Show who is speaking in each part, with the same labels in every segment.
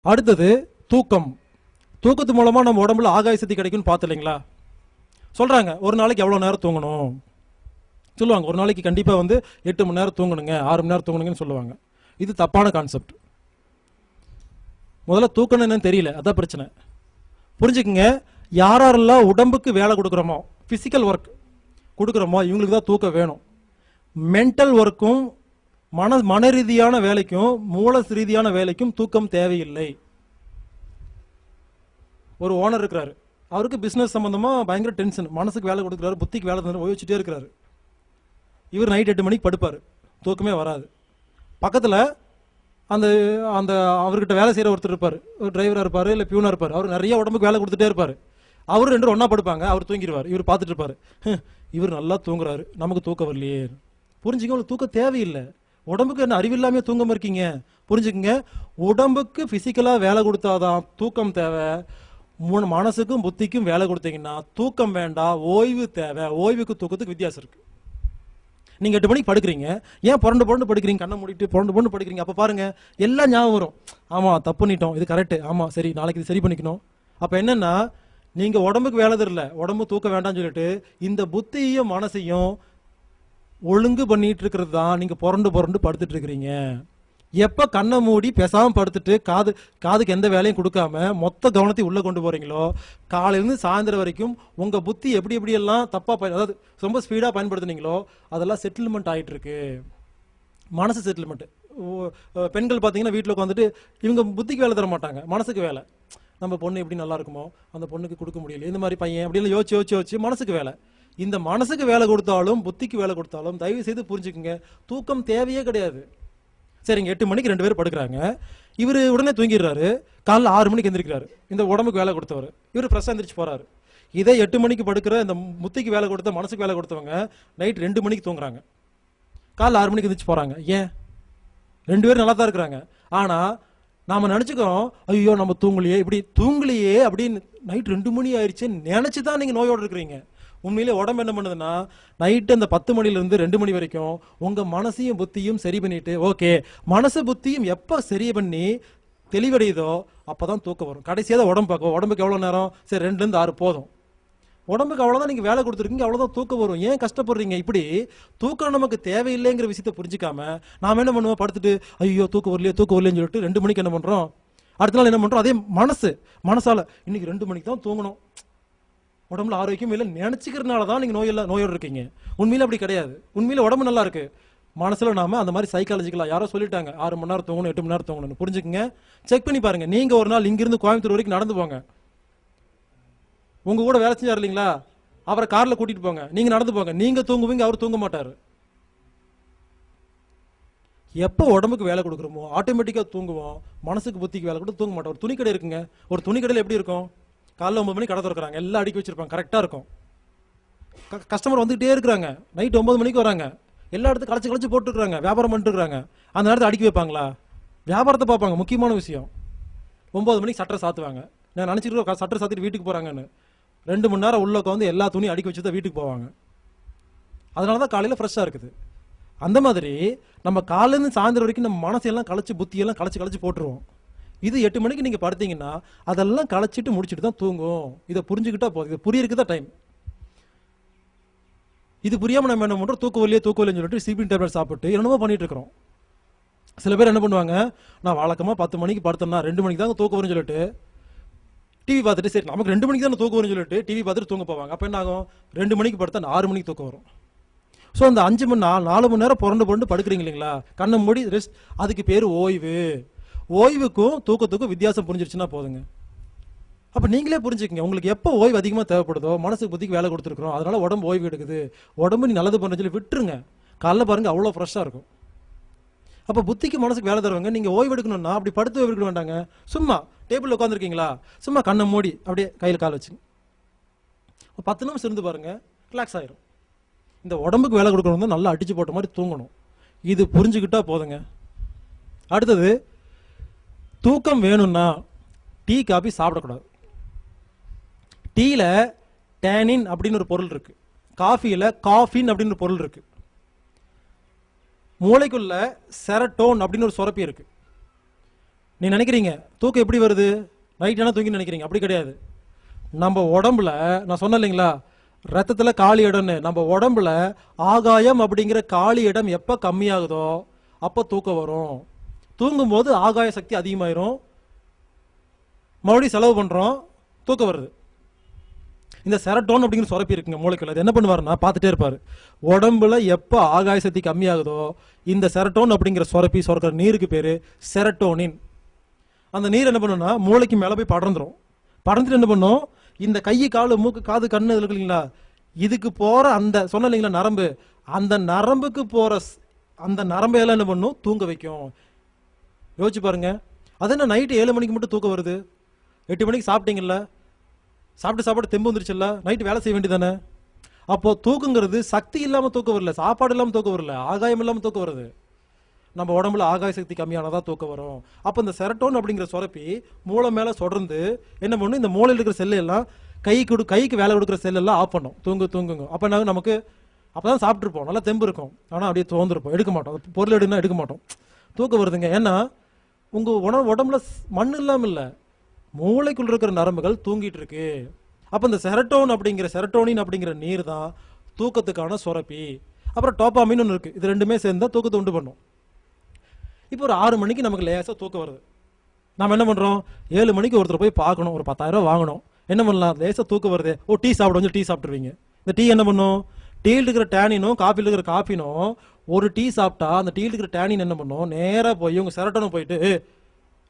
Speaker 1: அடுத்தது தூக்கம். தூக்கத்து மூலமாக நம்ம உடம்புல ஆகாய சக்தி கிடைக்கும்னு பார்த்து இல்லைங்களா? சொல்கிறாங்க ஒரு நாளைக்கு எவ்வளோ நேரம் தூங்கணும் சொல்லுவாங்க. ஒரு நாளைக்கு கண்டிப்பாக 8 மணி நேரம் தூங்கணுங்க, 6 மணி நேரம் தூங்கணுங்கன்னு சொல்லுவாங்க. இது தப்பான கான்செப்ட். முதல்ல தூக்கணும் என்னன்னு தெரியல, அதான் பிரச்சனை. புரிஞ்சுக்குங்க, யாரெல்லாம் உடம்புக்கு வேலை கொடுக்குறோமோ, ஃபிசிக்கல் ஒர்க் கொடுக்குறோமோ, இவங்களுக்கு தான் தூக்கம் வேணும். மென்டல் ஒர்க்கும் மன ரீதியான வேலைக்கும் மூல ரீதியான வேலைக்கும் தூக்கம் தேவையில்லை. ஒரு ஓனர் இருக்கிறாரு, அவருக்கு பிஸ்னஸ் சம்மந்தமாக பயங்கர டென்ஷன், மனசுக்கு வேலை கொடுக்குறாரு, புத்திக்கு வேலை தந்து ஓய்வச்சுட்டே இருக்கிறாரு. இவர் நைட் 8 மணிக்கு படுப்பார், தூக்கமே வராது. பக்கத்தில் அந்த அந்த அவர்கிட்ட வேலை செய்கிற ஒருத்தர் இருப்பார், ஒரு டிரைவராக இருப்பார், இல்லை பியூனாக இருப்பார். அவர் நிறைய உடம்புக்கு வேலை கொடுத்துட்டே இருப்பார். அவர் 2 ஒன்றா படுப்பாங்க, அவர் தூங்கிடுவார். இவர் பார்த்துட்டு இருப்பார், இவர் நல்லா தூங்குறாரு, நமக்கு தூக்கம் வரலையே. புரிஞ்சுக்க, உங்களுக்கு தூக்கம் தேவையில்லை. உடம்புக்கு என்ன அறிவில்லாமே தூங்காம இருக்கீங்க? புரிஞ்சுக்குங்க, உடம்புக்கு ஃபிசிக்கலாக வேலை கொடுத்தாதான் தூக்கம் தேவை. மனசுக்கும் புத்திக்கும் வேலை கொடுத்தீங்கன்னா தூக்கம் வேண்டாம், ஓய்வு தேவை. ஓய்வுக்கு தூக்கத்துக்கு வித்தியாசம் இருக்கு. நீங்க 8 மணிக்கு படுக்கிறீங்க, ஏன் புரண்டு படுக்கிறீங்க? கண்ணை மூடிட்டு புரண்டு படுக்கிறீங்க. அப்ப பாருங்க, எல்லாம் ஞாபகம் வரும். ஆமா, தப்பு பண்ணிட்டோம், இது கரெக்ட், ஆமா சரி, நாளைக்கு இது சரி பண்ணிக்கணும். அப்ப என்னன்னா, நீங்க உடம்புக்கு வேலை தரல, உடம்பு தூக்க வேண்டாம்னு சொல்லிட்டு இந்த புத்தியையும் மனசையும் ஒழுங்கு பண்ணிட்டு இருக்கிறது தான் நீங்க புரண்டு படுத்துட்டு இருக்கிறீங்க. எப்ப கண்ணை மூடி பேசாம படுத்துட்டு காதுக்கு எந்த வேலையும் கொடுக்காம மொத்த கவனத்தை உள்ள கொண்டு போறீங்களோ, காலையிலிருந்து சாயந்தரம் வரைக்கும் உங்க புத்தி எப்படி எல்லாம் தப்பா அதாவது ரொம்ப ஸ்பீடா பயன்படுத்துனீங்களோ அதெல்லாம் செட்டில்மெண்ட் ஆயிட்டு இருக்கு. மனசு செட்டில்மெண்ட். பெண்கள் பார்த்தீங்கன்னா வீட்டில் உட்காந்துட்டு இவங்க புத்திக்கு வேலை தர மாட்டாங்க, மனசுக்கு வேலை. நம்ம பொண்ணு எப்படி நல்லா இருக்குமோ, அந்த பொண்ணுக்கு கொடுக்க முடியல, இந்த மாதிரி பையன் அப்படின்னு யோசிச்சு மனசுக்கு வேலை. இந்த மனசுக்கு வேலை கொடுத்தாலும் புத்திக்கு வேலை கொடுத்தாலும் தயவு செய்து புரிஞ்சுக்குங்க, தூக்கம் தேவையே கிடையாது. சரிங்க, 8 மணிக்கு 2 பேர் படுக்கிறாங்க, இவர் உடனே தூங்கிடுறாரு, காலைல 6 மணிக்கு எந்திரிக்கிறாரு. இந்த உடம்புக்கு வேலை கொடுத்தவர் இவர் ஃப்ரெஷ்ஷாக எந்திரிச்சு போறாரு. இதே 8 மணிக்கு படுக்கிற இந்த புத்திக்கு வேலை கொடுத்த மனசுக்கு வேலை கொடுத்தவங்க நைட் 2 மணிக்கு தூங்குறாங்க, காலைல 6 மணிக்கு எந்திரிச்சு போறாங்க. ஏன்? 2 பேரும் நல்லா தான் இருக்கிறாங்க. ஆனா நாம நினைச்சுக்கிறோம், ஐயோ நம்ம தூங்கலையே அப்படின்னு. நைட் 2 மணி ஆயிடுச்சு நினைச்சுதான் நீங்க நோயோடு இருக்கிறீங்க. உண்மையிலே உடம்பு என்ன பண்ணுதுன்னா, நைட்டு அந்த 10 மணிலிருந்து 2 மணி வரைக்கும் உங்க மனசையும் புத்தியும் சரி பண்ணிட்டு, ஓகே மனசு புத்தியும் எப்ப சரி பண்ணி தெளிவடையுதோ அப்பதான் தூக்கம் வரும். கடைசியாக தான் உடம்பு பார்க்கும். உடம்புக்கு எவ்வளவு நேரம்? சரி 2லேருந்து 6 போதும். உடம்புக்கு அவ்வளவுதான் நீங்க வேலை கொடுத்துருக்கீங்க, அவ்வளவுதான் தூக்கம் வரும். ஏன் கஷ்டப்படுறீங்க? இப்படி தூக்கம் நமக்கு தேவையில்லைங்கிற விஷயத்த புரிஞ்சுக்காம நாம என்ன பண்ணுவோம், படுத்துட்டு ஐயோ தூக்கம் வரலைன்னு சொல்லிட்டு 2 மணிக்கு என்ன பண்றோம், அடுத்த நாள் என்ன பண்றோம், அதே மனசால இன்னைக்கு 2 மணிக்கு தான் தூங்கணும், உடம்புல ஆரோக்கியம் இல்லை நினைச்சுக்கிறதுனால தான் நீங்க நோயோடு இருக்கீங்க. உண்மையில அப்படி கிடையாது. உண்மையில உடம்பு நல்லா இருக்கு, மனசுல நாம அந்த மாதிரி சைக்காலஜிக்கலா யாரோ சொல்லிட்டாங்க 6 மணி நேரம் தூங்கணும் 8 மணி நேரம் தூங்கணும்னு. புரிஞ்சுக்குங்க, செக் பண்ணி பாருங்க. நீங்க ஒரு நாள் இங்கிருந்து கோயம்புத்தூர் வரைக்கும் நடந்து போங்க, உங்க கூட வேலை செஞ்சார் இல்லைங்களா, அவரை கார்ல கூட்டிட்டு போங்க, நீங்க நடந்து போங்க, நீங்க தூங்குவீங்க, அவர் தூங்க மாட்டாரு. எப்போ உடம்புக்கு வேலை கொடுக்குறோமோ ஆட்டோமேட்டிக்கா தூங்குவோம். மனசுக்கு புத்திக்கு வேலை கொடுத்து தூங்க மாட்டோம். ஒரு துணி கடை இருக்குங்க, ஒரு துணி கடையில் எப்படி இருக்கும், காலைல 9 மணிக்கு கடை திறக்கிறாங்க, எல்லாம் அடுக்கி வச்சிருப்பாங்க, கரெக்டா இருக்கும். கஸ்டமர் வந்துகிட்டே இருக்கிறாங்க, நைட் 9 மணிக்கு வராங்க, எல்லா இடத்துக்கும் களைச்சு போட்டுருக்காங்க, வியாபாரம் பண்ணிட்டு இருக்காங்க. அந்த நேரத்தை அடுக்கி வைப்பாங்களா? வியாபாரத்தை பார்ப்பாங்க. முக்கியமான விஷயம், 9 மணிக்கு சட்டரை சாத்துவாங்க. நான் நினைச்சிட்டு சட்டரை சாத்திட்டு வீட்டுக்கு போறாங்கன்னு 2 மணி நேரம் உள்ள உட்காந்து எல்லா துணியும் அடுக்கி வச்சு தான் வீட்டுக்கு போவாங்க. அதனாலதான் காலையில ஃப்ரெஷ்ஷா இருக்குது. அந்த மாதிரி நம்ம காலையிலேருந்து சாயந்தரம் வரைக்கும் நம்ம மனசையெல்லாம் களைச்சு புத்தியெல்லாம் களைச்சு போட்டுருவோம். இது 8 மணிக்கு நீங்க படுத்தீங்கன்னா அதெல்லாம் களைச்சிட்டு முடிச்சுட்டு தான் தூங்கும். இதை புரிஞ்சுக்கிட்டா போதும். இது புரியறதுக்கு தான் டைம். இது புரியாம நம்ம என்ன பண்றோம், தூக்கவில்லைன்னு சொல்லிட்டு சிபின் டேப்லெட் சாப்பிட்டு என்னமோ பண்ணிட்டு இருக்கிறோம். சில பேர் என்ன பண்ணுவாங்க, நான் வழக்கமா 10 மணிக்கு படுத்தேன்னா 2 மணிக்கு தான் தூக்கம் வரும்னு சொல்லிட்டு டிவி பார்த்துட்டு, சரி நமக்கு 2 மணிக்கு தான் தூக்கம் வரும்னு சொல்லிட்டு டிவி பார்த்துட்டு தூங்க போவாங்க. அப்ப என்ன ஆகும், 2 மணிக்கு படுத்தா 6 மணிக்கு தூக்கம் வரும். ஸோ அந்த 5 மணி 4 மணி நேரம் புரண்டு படுக்கிறீங்க இல்லைங்களா, கண்ணை மூடி ரெஸ்ட், அதுக்கு பேர் ஓய்வு. ஓய்வுக்கும் தூக்கத்துக்கும் வித்தியாசம் புரிஞ்சிருச்சுன்னா போதுங்க. அப்ப நீங்களே புரிஞ்சுக்கங்க, உங்களுக்கு எப்போ ஓய்வு அதிகமாக தேவைப்படுதோ, மனசுக்கு புத்திக்கு வேலை கொடுத்துருக்கோம், அதனால உடம்பு ஓய்வு எடுக்குது, உடம்பு நீ நல்லது பண்ண சொல்லி விட்டுருங்க. காலைல பாருங்க அவ்வளோ ஃப்ரெஷ்ஷாக இருக்கும். அப்போ புத்திக்கு மனசுக்கு வேலை தருவாங்க. நீங்க ஓய்வு எடுக்கணும்னா அப்படி படுத்து ஓய்வு எடுக்க வேண்டாங்க. சும்மா டேபிள் உட்காந்துருக்கீங்களா, சும்மா கண்ணை மூடி அப்படியே கையில் கால் வச்சு 10 நிமிஷம் இருந்து பாருங்க, ரிலாக்ஸ் ஆயிரும். இந்த உடம்புக்கு வேலை கொடுக்கணும், நல்லா அடிச்சு போட்ட மாதிரி தூங்கணும். இது புரிஞ்சுக்கிட்டா போதுங்க. அடுத்தது, தூக்கம் வேணும்னா டீ காபி சாப்பிடக்கூடாது. டீல டேனின் அப்படின்னு ஒரு பொருள் இருக்கு, காஃபியில காஃபின் அப்படின்னு ஒரு பொருள் இருக்கு, மூளைக்குள்ள செரட்டோன் அப்படின்னு ஒரு சுரப்பி இருக்கு. நீ நினைக்கிறீங்க தூக்கம் எப்படி வருது, நைட் என்ன தூங்கி நினைக்கிறீங்க, அப்படி கிடையாது. நம்ம உடம்புல நான் சொன்னேன் இல்லைங்களா, ரத்தத்துல காலி இடம்னு. நம்ம உடம்புல ஆகாயம் அப்படிங்கிற காலி இடம் எப்ப கம்மியாகுதோ அப்ப தூக்கம் வரும். தூங்கும் போது ஆகாய சக்தி அதிகமாயிரும், மறுபடியும் செலவு பண்றோம், தூக்கம் வருது. இந்த செரட்டோன் அப்படிங்கிற சுரப்பி இருக்குங்க மூளைக்குள்ள. அது என்ன பண்ணுவாருன்னா பார்த்துட்டே இருப்பாரு. உடம்புல எப்ப ஆகாய சக்தி கம்மியாகுதோ இந்த செரட்டோன் அப்படிங்கிற சுரப்பி சுரக்கிற நீருக்கு பேரு செரட்டோனின். அந்த நீர் என்ன பண்ணுன்னா மூளைக்கு மேல போய் படர்ந்துரும். படர்ந்துட்டு என்ன பண்ணும், இந்த கை காலு மூக்கு காது கண்ணு இருக்கு இல்லைங்களா, இதுக்கு போற அந்த சொன்ன இல்லைங்களா நரம்பு, அந்த நரம்புக்கு போற அந்த நரம்பையெல்லாம் என்ன பண்ணும், தூங்க வைக்கும். யோசிச்சு பாருங்க. அது என்ன நைட்டு 7 மணிக்கு மட்டும் தூக்கம் வருது, 8 மணிக்கு சாப்பிட்டீங்கல்ல, சாப்பிட்டு தெம்பு வந்துருச்சுல்ல, நைட்டு வேலை செய்ய வேண்டியதானே. அப்போ தூக்குங்கிறது சக்தி இல்லாம தூக்கம் வரல, சாப்பாடு இல்லாம தூக்கம் வரல, ஆகாயம் இல்லாம தூக்கம் வருது. நம்ம உடம்புல ஆகாய சக்தி கம்மியானதா தூக்கம் வரும். அப்போ இந்த செரட்டோன் அப்படிங்கிற சுரப்பி மூளை மேல தொடர்ந்து என்ன பண்ணும், இந்த மூளையில் இருக்கிற செல்லு எல்லாம் கைக்கு வேலை கொடுக்குற செல் எல்லாம் ஆஃப் பண்ணும். தூங்குங்க. அப்போ நமக்கு அப்பதான் சாப்பிட்டுருப்போம், நல்லா தெம்பு இருக்கும், ஆனால் அப்படியே தோந்துருப்போம், எடுக்க மாட்டோம், பொருள் எடுனா எடுக்க மாட்டோம், தூக்கம் வருதுங்க. ஏன்னா உங்க உடம்புல மண் இல்லாம இல்லை, மூளைக்குள்ள இருக்கிற நரம்புகள் தூங்கிட்டு இருக்கு. அப்போ இந்த செரட்டோனின் அப்படிங்கிற நீர் தான் தூக்கத்துக்கான சுரப்பி. அப்புறம் டோபாமின் ஒன்று இருக்கு, இது ரெண்டுமே சேர்ந்தா தூக்கத்தை உண்டு பண்ணும். இப்போ ஒரு 6 மணிக்கு நமக்கு லேசாக தூக்கம் வருது. நம்ம என்ன பண்ணுறோம், 7 மணிக்கு ஒருத்தர் போய் பார்க்கணும், ஒரு 10,000 ரூபா வாங்கணும், என்ன பண்ணலாம், லேசாக தூக்கம் வருது, டீ சாப்பிட வந்து டீ சாப்பிட்டுருவீங்க. இந்த டீ என்ன பண்ணும், டீயில் இருக்கிற டேனினும் காஃபியில் இருக்கிற காஃபினும், ஒரு டீ சாப்பிட்டா அந்த டீயில் இருக்கிற டேனின் என்ன பண்ணும், நேராக போய் உங்கள் செரட்டோனும் போயிட்டு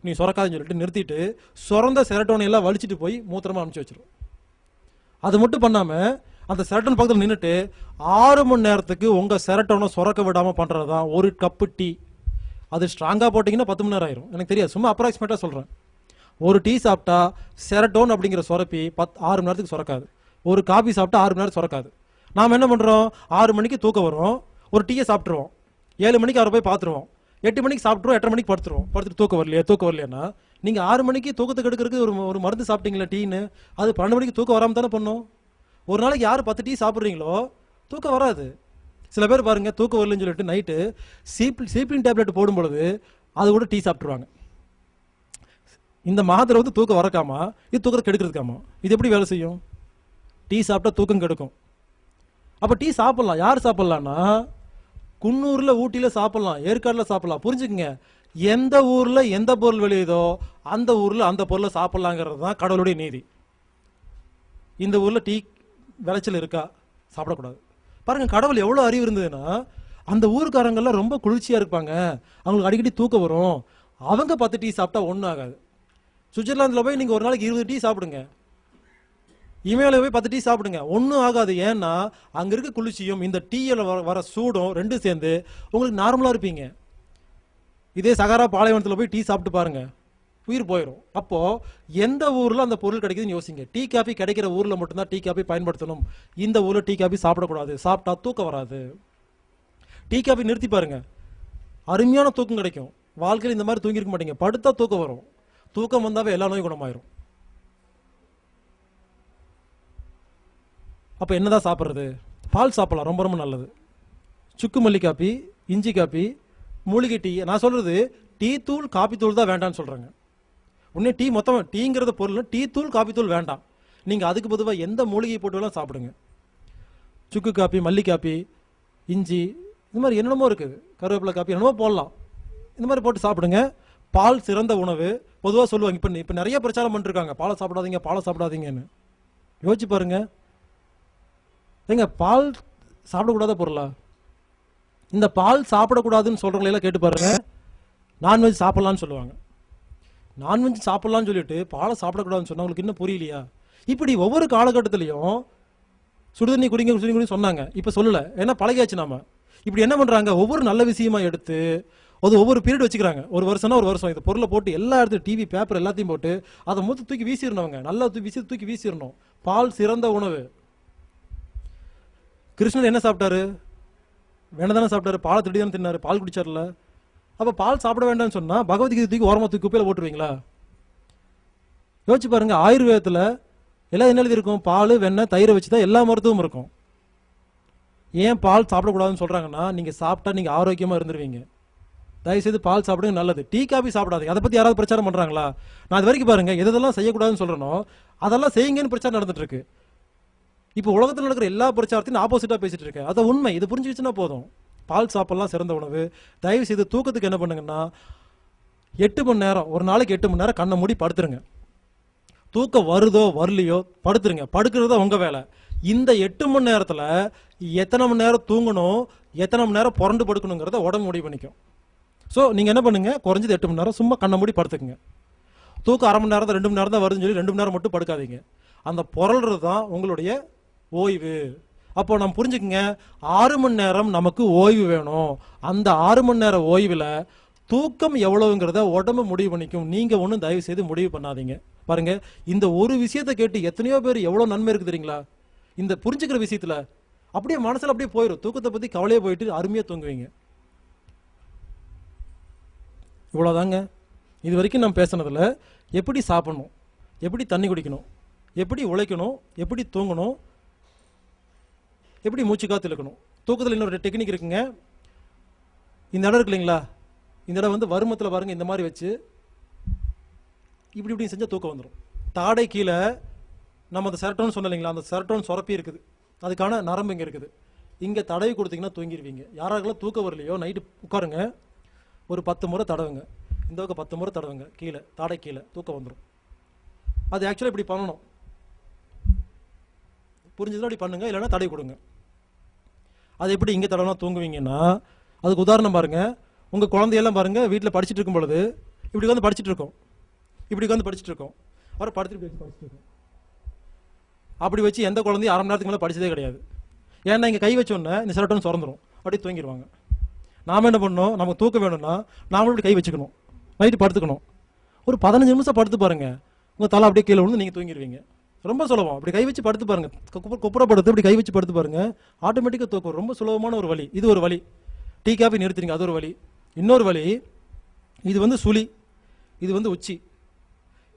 Speaker 1: நீ சுரக்காதுன்னு சொல்லிட்டு நிறுத்திட்டு சுரந்த செரட்டோனை எல்லாம் வலிச்சுட்டு போய் மூத்திரமா அனுப்பிச்சு வச்சிடும். அது மட்டும் பண்ணாமல் அந்த செரட்டோன் பக்கத்தில் நின்றுட்டு 6 மணி நேரத்துக்கு உங்கள் செரட்டோனை சுரக்க விடாமல் பண்ணுறது தான் ஒரு கப்பு டீ. அது ஸ்ட்ராங்காக போட்டிங்கன்னா 10 மணி நேரம் ஆயிரும், எனக்கு தெரியாது, சும்மா அப்ராக்சிமேட்டாக சொல்கிறேன். ஒரு டீ சாப்பிட்டா செரட்டோன் அப்படிங்கிற சுரப்பி 6 மணி நேரத்துக்கு சுரக்காது. ஒரு காபி சாப்பிட்டா 6 மணி நேரம் சுரக்காது. நாம் என்ன பண்ணுறோம், 6 மணிக்கு தூக்கம் வரும், ஒரு டீயை சாப்பிட்ருவோம், 7 மணிக்கு அவரை போய் பார்த்துருவோம், 8 மணிக்கு சாப்பிட்ருவோம், 8:30 மணிக்கு படுத்துட்டு தூக்கம் வரலைன்னா நீங்கள் 6 மணிக்கு தூக்கத்துக்கு எடுக்கிறதுக்கு ஒரு மருந்து சாப்பிட்டீங்களா டீன்னு, அது 12 மணிக்கு தூக்கம் வராமல் தானே பண்ணும். ஒரு நாளைக்கு யார் 10 டீ சாப்பிட்றீங்களோ தூக்கம் வராது. சில பேர் பாருங்க தூக்கம் வரலன்னு சொல்லிட்டு நைட்டு சீப்ளின் டேப்லெட் போடும் பொழுது அது கூட டீ சாப்பிட்டுருவாங்க. இந்த மாத்திரை வந்து தூக்கம் வரக்காமா, இது தூக்கத்தை கெடுக்கிறதுக்காமா, இது எப்படி வேலை செய்யும்? டீ சாப்பிட்டா தூக்கம் கெடுக்கும். அப்போ டீ சாப்பிடலாம், யார் சாப்பிடலாம்னா குன்னூரில் ஊட்டியில் சாப்பிடலாம், ஏற்காடில் சாப்பிடலாம். புரிஞ்சுக்குங்க, எந்த ஊரில் எந்த பொருள் விளையுதோ அந்த ஊரில் அந்த பொருளை சாப்பிடலாங்கிறது தான் கடவுளுடைய நீதி. இந்த ஊரில் டீ விளைச்சல் இருக்கா, சாப்பிடக்கூடாது. பாருங்க கடவுள் எவ்வளோ அறிவு இருந்ததுன்னா, அந்த ஊருக்காரங்கெல்லாம் ரொம்ப குளிர்ச்சியாக இருப்பாங்க, அவங்களுக்கு அடிக்கடி தூக்கம் வரும், அவங்க 10 டீ சாப்பிட்டா ஒன்றும் ஆகாது. சுவிட்சர்லாந்தில் போய் நீங்கள் ஒரு நாளைக்கு 20 டீ சாப்பிடுங்க, இமேல போய் 10 டீ சாப்பிடுங்க, ஒன்றும் ஆகாது. ஏன்னா அங்கே இருக்க குளிர்ச்சியும் இந்த டீயில் வர சூடும் ரெண்டும் சேர்ந்து உங்களுக்கு நார்மலாக இருப்பீங்க. இதே சகாரா பாலைவனத்தில் போய் டீ சாப்பிட்டு பாருங்க, உயிர் போயிடும். அப்போ எந்த ஊரில் அந்த பொருள் கிடைக்குதுன்னு யோசிங்க. டீ காஃபி கிடைக்கிற ஊரில் மட்டும்தான் டீ காஃபி பயன்படுத்தணும், இந்த ஊரில் டீ காஃபி சாப்பிடக்கூடாது, சாப்பிட்டா தூக்கம் வராது. டீ காஃபி நிறுத்தி பாருங்க, அருமையான தூக்கம் கிடைக்கும். வாழ்க்கையில் இந்த மாதிரி தூங்கிருக்க மாட்டீங்க, படுத்தா தூக்கம் வரும். தூக்கம் வந்தாவே எல்லா நோயும் குணமாயிரும். அப்போ என்னதான் சாப்பிட்றது, பால் சாப்பிடலாம், ரொம்ப ரொம்ப நல்லது. சுக்கு மல்லி காப்பி, இஞ்சி காப்பி, மூலிகை டீ. நான் சொல்றது டீ தூள் காப்பி தூள் தான் வேண்டாம்னு சொல்றாங்க. உடனே டீ மொத்தம் டீங்கிறத பொருள், டீ தூள் காப்பி தூள் வேண்டாம், நீங்கள் அதுக்கு பொதுவாக எந்த மூலிகை போட்டுலாம் சாப்பிடுங்க. சுக்கு காப்பி, மல்லி காப்பி, இஞ்சி, இந்த மாதிரி என்னென்னமோ இருக்குது, கருவேப்பிலை காப்பி என்னமோ போடலாம், இந்த மாதிரி போட்டு சாப்பிடுங்க. பால் சிறந்த உணவு பொதுவாக சொல்லுவாங்க. இப்போ நிறைய பிரச்சாரம் பண்ணிருக்காங்க, பாலை சாப்பிடாதீங்க பாலை சாப்பிடாதீங்கன்னு. யோசிச்சு பாருங்க, ஏங்க பால் சாப்பிடக்கூடாத பொருளா? இந்த பால் சாப்பிடக்கூடாதுன்னு சொல்றவங்களெல்லாம் கேட்டு பாருங்க, நான்வெஜ் சாப்பிடலான்னு சொல்லுவாங்க. நான்வெஜ் சாப்பிடலான்னு சொல்லிட்டு பாலை சாப்பிடக்கூடாதுன்னு சொன்னா உங்களுக்கு இன்னும் புரியலையா? இப்படி ஒவ்வொரு காலகட்டத்திலையும் சுடுதண்ணி குடிங்க சொன்னாங்க, இப்போ சொல்லலை, ஏன்னா பழகியாச்சு நாம. இப்படி என்ன பண்றாங்க, ஒவ்வொரு நல்ல விஷயமா எடுத்து அது ஒவ்வொரு பீரியட் வச்சுக்கிறாங்க. ஒரு வருஷம்னா ஒரு வருஷம் இந்த பொருளை போட்டு எல்லா இடத்துலையும் டிவி பேப்பர் எல்லாத்தையும் போட்டு அதை மூத்து தூக்கி வீசிடணுங்க, நல்லா தூக்கி வீசிடணும். பால் சிறந்த உணவு. கிருஷ்ணன் என்ன சாப்பிட்டாரு, வேணதானே சாப்பிட்டாரு, பாலை திருடி தானே தின்னாரு, பால் குடிச்சார்ல. அப்போ பால் சாப்பிட வேண்டாம்னு சொன்னா பகவத்கீதை தூக்கி ஓரமாக தூக்கி குப்பையில போட்டுருவீங்களா? யோசிச்சு பாருங்க, ஆயுர்வேதத்தில் எல்லாம் என்ன எழுதி இருக்கும், பால் வெண்ணெய் தயிரை வச்சு தான் எல்லா மருத்துவமும் இருக்கும். ஏன் பால் சாப்பிடக்கூடாதுன்னு சொல்றாங்கன்னா, நீங்க சாப்பிட்டா நீங்க ஆரோக்கியமா இருந்துருவீங்க. தயவுசெய்து பால் சாப்பிடுங்க, நல்லது. டீ காபி சாப்பிடாது. அதை பற்றி யாராவது பிரச்சாரம் பண்ணுறாங்களா? நான் அது வரைக்கும் பாருங்கள், எதெல்லாம் செய்யக்கூடாதுன்னு சொல்கிறனோ அதெல்லாம் செய்யுங்கன்னு பிரச்சாரம் நடந்துட்டு இருக்கு. இப்போ உலகத்தில் நடக்கிற எல்லா பிரச்சாரத்தையும் ஆப்போசிட்டாக பேசிட்டு இருக்கேன். அதை உண்மை, இது புரிஞ்சுச்சுன்னா போதும். பால் சாப்பிடலாம், சிறந்த உணவு. தயவு செய்து தூக்கத்துக்கு என்ன பண்ணுங்கன்னா 8 மணி நேரம், ஒரு நாளைக்கு 8 மணி நேரம் கண்ணை மூடி படுத்துருங்க. தூக்கம் வருதோ வரலையோ படுத்துருங்க, படுக்கிறதா உங்கள் வேலை. இந்த 8 மணி நேரத்தில் எத்தனை மணி நேரம் தூங்கணும், எத்தனை மணி நேரம் புரண்டு படுக்கணுங்கிறத உடம்பு முடிவு பண்ணிக்கும். ஸோ நீங்கள் என்ன பண்ணுங்க, குறைஞ்சது 8 மணி நேரம் சும்மா கண்ணை மூடி படுத்துக்குங்க. தூக்கம் அரை மணி நேரம் தான் 2 மணி நேரம் தான் வருதுன்னு சொல்லி 2 மணி நேரம் மட்டும் படுக்காதீங்க. அந்த புரள்றது தான் உங்களுடைய ஓய்வு. அப்போ நம்ம புரிஞ்சுக்குங்க, 6 மணி நேரம் நமக்கு ஓய்வு வேணும். அந்த 6 மணி நேரம் ஓய்வில் தூக்கம் எவ்வளவுங்கிறத உடம்பு முடிவு பண்ணிக்கும். நீங்கள் ஒன்றும் தயவு செய்து முடிவு பண்ணாதீங்க. பாருங்க, இந்த ஒரு விஷயத்தை கேட்டு எத்தனையோ பேர் எவ்வளோ நன்மை இருக்குது தெரியுங்களா? இந்த புரிஞ்சுக்கிற விஷயத்தில் அப்படியே மனசில் அப்படியே போயிடும். தூக்கத்தை பற்றி கவலையே போயிட்டு அருமையாக தூங்குவீங்க. இவ்வளோதாங்க. இது வரைக்கும் நம்ம பேசுனதில் எப்படி சாப்பிடணும், எப்படி தண்ணி குடிக்கணும், எப்படி உழைக்கணும், எப்படி தூங்கணும், எப்படி மூச்சு காத்து இழுக்கணும். தூக்கத்தில் இன்னொரு டெக்னிக் இருக்குங்க. இந்த இடம் இருக்கு இல்லைங்களா, இந்த இடம் வந்து வருமத்தில் பாருங்கள், இந்த மாதிரி வச்சு இப்படி இப்படி செஞ்சால் தூக்கம் வந்துடும். தாடை கீழே நம்ம அந்த செரட்டோன்னு சொன்ன இல்லைங்களா, அந்த செரட்டோன் சுரப்பி இருக்குது, அதுக்கான நரம்பு இங்கே இருக்குது. இங்கே தடவி கொடுத்தீங்கன்னா தூங்கிடுவீங்க. யாராருக்கெல்லாம் தூக்கம் வரலையோ நைட்டு உட்காருங்க, ஒரு 10 முறை தடவுங்க. இந்த பக்கம் 10 முறை தடவுங்க, கீழே தாடை கீழே தூக்கம் வந்துடும். அது ஆக்சுவலாக இப்படி பண்ணணும். புரிஞ்சதுன்னா அப்படி பண்ணுங்க, இல்லைன்னா தடவி கொடுங்க. அது எப்படி இங்கே தடவைனா தூங்குவீங்கன்னா, அதுக்கு உதாரணம் பாருங்க. உங்கள் குழந்தையெல்லாம் பாருங்க, வீட்டில் படிச்சுட்டு இருக்கும் பொழுது இப்படி வந்து படிச்சுட்டு இருக்கோம், இப்படி வந்து படிச்சுட்டு இருக்கோம், அப்புறம் படுத்துட்டு படிச்சுட்டு இருக்கோம். அப்படி வச்சு எந்த குழந்தையும் 1/2 மணி நேரத்துக்கு மேலே படிச்சதே கிடையாது. ஏன்னா இங்கே கை வச்சோன்னே இந்த செரட்டோன் சுரந்துடும், அப்படியே தூங்கிடுவாங்க. நாம் என்ன பண்ணணும், நமக்கு தூக்கம் வேணும்னா நாமளும் இப்படி கை வச்சுக்கணும், நைட்டு படுத்துக்கணும். ஒரு 15 நிமிஷம் படுத்து பாருங்க, உங்கள் தலை அப்படியே கீழே விழுந்து நீங்கள் தூங்கிடுவீங்க. ரொம்ப சுலபம். அப்படி கை வச்சு படுத்து பாருங்க, குப்புறப்படுத்து இப்படி கை வச்சு படுத்து பாருங்க, ஆட்டோமேட்டிக்காக தூக்கம். ரொம்ப சுலபமான ஒரு வழி. இது ஒரு வழி. டீ காஃபி நிறுத்துறீங்க, அது ஒரு வழி. இன்னொரு வழி, இது வந்து சுழி, இது வந்து உச்சி.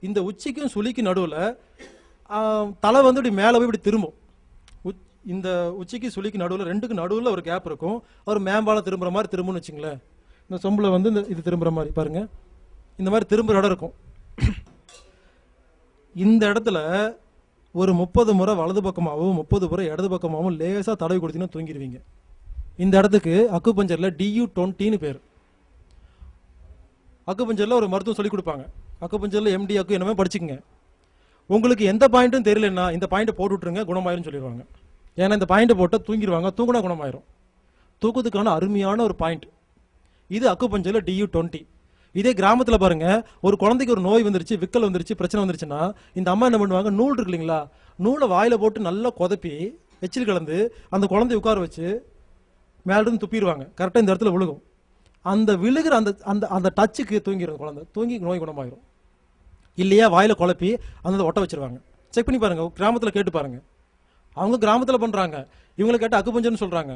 Speaker 1: இந்த உச்சிக்கும் சுழிக்கும் நடுவில் தலை வந்து இப்படி மேலே போய் இப்படி திரும்பும். இந்த உச்சிக்கு சுழிக்கு நடுவில், ரெண்டுக்கு நடுவில் ஒரு கேப் இருக்கும். ஒரு மேம்பாலம் திரும்புகிற மாதிரி திரும்புன்னு வச்சுங்களேன். இந்த சொம்பில் வந்து இந்த இது திரும்புகிற மாதிரி பாருங்க, இந்த மாதிரி திரும்புகிற இடம் இருக்கும். இந்த இடத்துல ஒரு 30 முறை வலது பக்கமாகவும் 30 முறை இடது பக்கமாகவும் லேசாக தடவி கொடுத்தீங்கன்னா தூங்கிடுவீங்க. இந்த இடத்துக்கு அக்குபஞ்சரில் DU20ன்னு பேர். அக்குபஞ்சரில் ஒரு மருத்துவம் சொல்லி கொடுப்பாங்க. அக்குபஞ்சரில் MD அக்கு என்னமே படிச்சுக்கங்க. உங்களுக்கு எந்த பாயிண்ட்டும் தெரியலன்னா இந்த பாயிண்ட்டை போட்டு விட்ருங்க, குணமாயிரும் சொல்லிடுவாங்க. ஏன்னா இந்த பாயிண்ட்டை போட்டால் தூங்கிடுவாங்க, தூங்கினா குணமாயிரும். தூக்கத்துக்கான அருமையான ஒரு பாயிண்ட் இது. அக்குபஞ்சரில் DU20. இதே கிராமத்தில் பாருங்க, ஒரு குழந்தைக்கு ஒரு நோய் வந்துருச்சு, விக்கல் வந்துருச்சு, பிரச்சனை வந்துருச்சுன்னா இந்த அம்மா என்ன பண்ணுவாங்க, நூல் இருக்கு இல்லைங்களா, நூலை வாயில போட்டு நல்லா கொதப்பி எச்சில் கலந்து அந்த குழந்தைய உட்கார வச்சு மேலிருந்து துப்பிடுவாங்க. கரெக்டாக இந்த இடத்துல விழுகும். அந்த விழுகிற அந்த அந்த அந்த டச்சுக்கு தூங்கிடும் குழந்தை, தூங்கி நோய் குணமாயிரும். இல்லையா வாயில குழப்பி அந்த ஒட்ட வச்சிருவாங்க. செக் பண்ணி பாருங்க, கிராமத்தில் கேட்டு பாருங்க. அவங்க கிராமத்தில் பண்ணுறாங்க, இவங்களை கேட்டு அக்குபஞ்சர்னு சொல்கிறாங்க.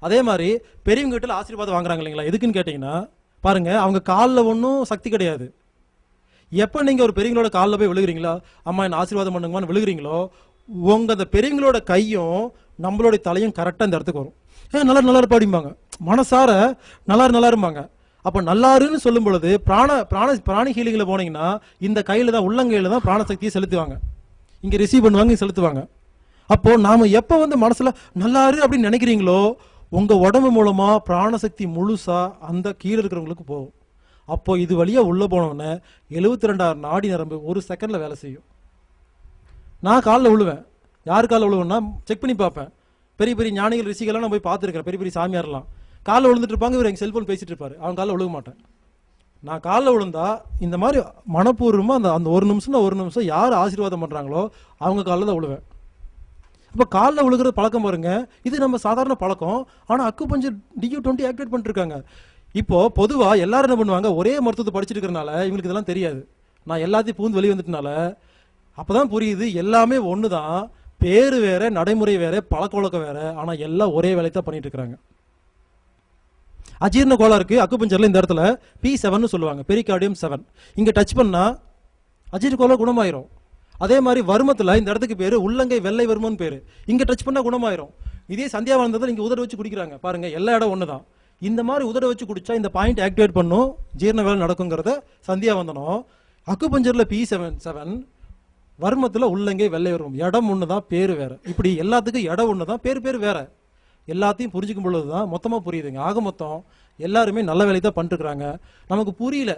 Speaker 1: அதே மாதிரி பெரியவங்க கிட்ட ஆசீர்வாதம் வாங்குறாங்க இல்லைங்களா, எதுக்குன்னு கேட்டிங்கன்னா பாருங்க, அவங்க காலில் ஒன்றும் சக்தி கிடையாது. எப்போ நீங்கள் ஒரு பெரியவங்களோட காலில் போய் விழுகிறீங்களோ, அம்மா என்ன ஆசீர்வாதம் பண்ணுங்கன்னு விழுகிறீங்களோ, உங்கள் அந்த பெரியவங்களோட கையும் நம்மளுடைய தலையும் கரெக்டாக இந்த இடத்துக்கு வரும். நல்லா நல்லா இருப்பாடிம்பாங்க, மனசார நல்லா இருப்பாங்க. அப்போ நல்லாருன்னு சொல்லும் பொழுது பிராணி ஹீலிங்கில் போனீங்கன்னா இந்த கையில் தான், உள்ளங்கையில் தான் பிராணசக்தியை செலுத்துவாங்க. இங்கே ரிசீவ் பண்ணுவாங்க, செலுத்துவாங்க. அப்போ நாம எப்போ வந்து மனசில் நல்லாரு அப்படின்னு நினைக்கிறீங்களோ, உங்கள் உடம்பு மூலமாக பிராணசக்தி முழுசாக அந்த கீழே இருக்கிறவங்களுக்கு போகும். அப்போ இது வழியாக உள்ளே போனோடனே 72,000 நாடி நரம்பு ஒரு செகண்டில் வேலை செய்யும். நான் காலில் விழுவேன். யார் காலில் விழுவேன்னா செக் பண்ணி பார்ப்பேன். பெரிய பெரிய ஞானிகள் ரிஷிகள்லாம் நான் போய் பார்த்துருக்கேன். பெரிய பெரிய சாமியார்லாம் காலில் விழுந்துட்டு இருப்பாங்க, இவர் எங்கள் செல்ஃபோன் பேசிட்டு இருப்பாரு, அவங்க காலில் விழுக மாட்டேன். நான் காலில் விழுந்தா இந்த மாதிரி மனப்பூர்வமாக அந்த அந்த ஒரு நிமிஷம் யார் ஆசீர்வாதம் பண்ணுறாங்களோ அவங்க காலில் தான் விழுவேன். இப்போ காலில் விழுகிறது பழக்கம் பாருங்க, இது நம்ம சாதாரண பழக்கம். ஆனால் அக்குபஞ்சர் DU20 ஆக்டிவேட் பண்ணிருக்காங்க. இப்போ பொதுவாக எல்லாரும் என்ன பண்ணுவாங்க, ஒரே மருத்துவத்தை படிச்சுட்டு இருக்கிறனால இவங்களுக்கு இதெல்லாம் தெரியாது. நான் எல்லாத்தையும் பூந்து வெளியே வந்துட்டனால அப்போதான் புரியுது, எல்லாமே ஒன்று தான், பேர் வேற, நடைமுறை வேற, பழக்க வழக்கம் வேற, ஆனால் எல்லாம் ஒரே வேலையை தான் பண்ணிட்டு இருக்கிறாங்க. அஜீர்ண கோளாறுக்கு அக்குபஞ்சரில் இந்த இடத்துல P7 சொல்லுவாங்க, பெரிகார்டியம் 7. இங்கே டச் பண்ணால் அஜீர்ண கோளாறு குணமாயிரும். அதே மாதிரி வருமத்தில் இந்த இடத்துக்கு பேர் உள்ளங்கை வெள்ளை வருமன்னு பேர். இங்கே டச் பண்ணால் குணமாயிரும். இதே சந்தியாவனந்தத்தில் இங்கே உதட வச்சு குடிக்கிறாங்க பாருங்க, எல்லா இடம் ஒன்று தான். இந்த மாதிரி உதட வச்சு குடிச்சா இந்த பாயிண்ட் ஆக்டிவேட் பண்ணும், ஜீரண வேலை நடக்குங்கிறத சந்தியாவந்தனம். அக்குபஞ்சரில் P77 வர்மத்தில் உள்ளங்கை வெள்ளை வரும். இடம் ஒன்று தான், பேர் வேற. இப்படி எல்லாத்துக்கும் இடம் ஒன்று தான், பேர் வேற. எல்லாத்தையும் புரிஞ்சுக்கும் பொழுது தான் மொத்தமாக புரியுதுங்க. ஆக மொத்தம் எல்லாருமே நல்ல வேலை தான் பண்ணிட்டுருக்குறாங்க, நமக்கு புரியல.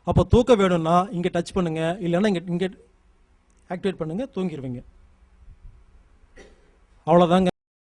Speaker 1: அப்போ தூக்கம் வேணும்னா இங்கே டச் பண்ணுங்க, இல்லைன்னா இங்கே ஆக்டிவேட் பண்ணுங்க, தூங்கிடுவீங்க. அவ்வளோதாங்க.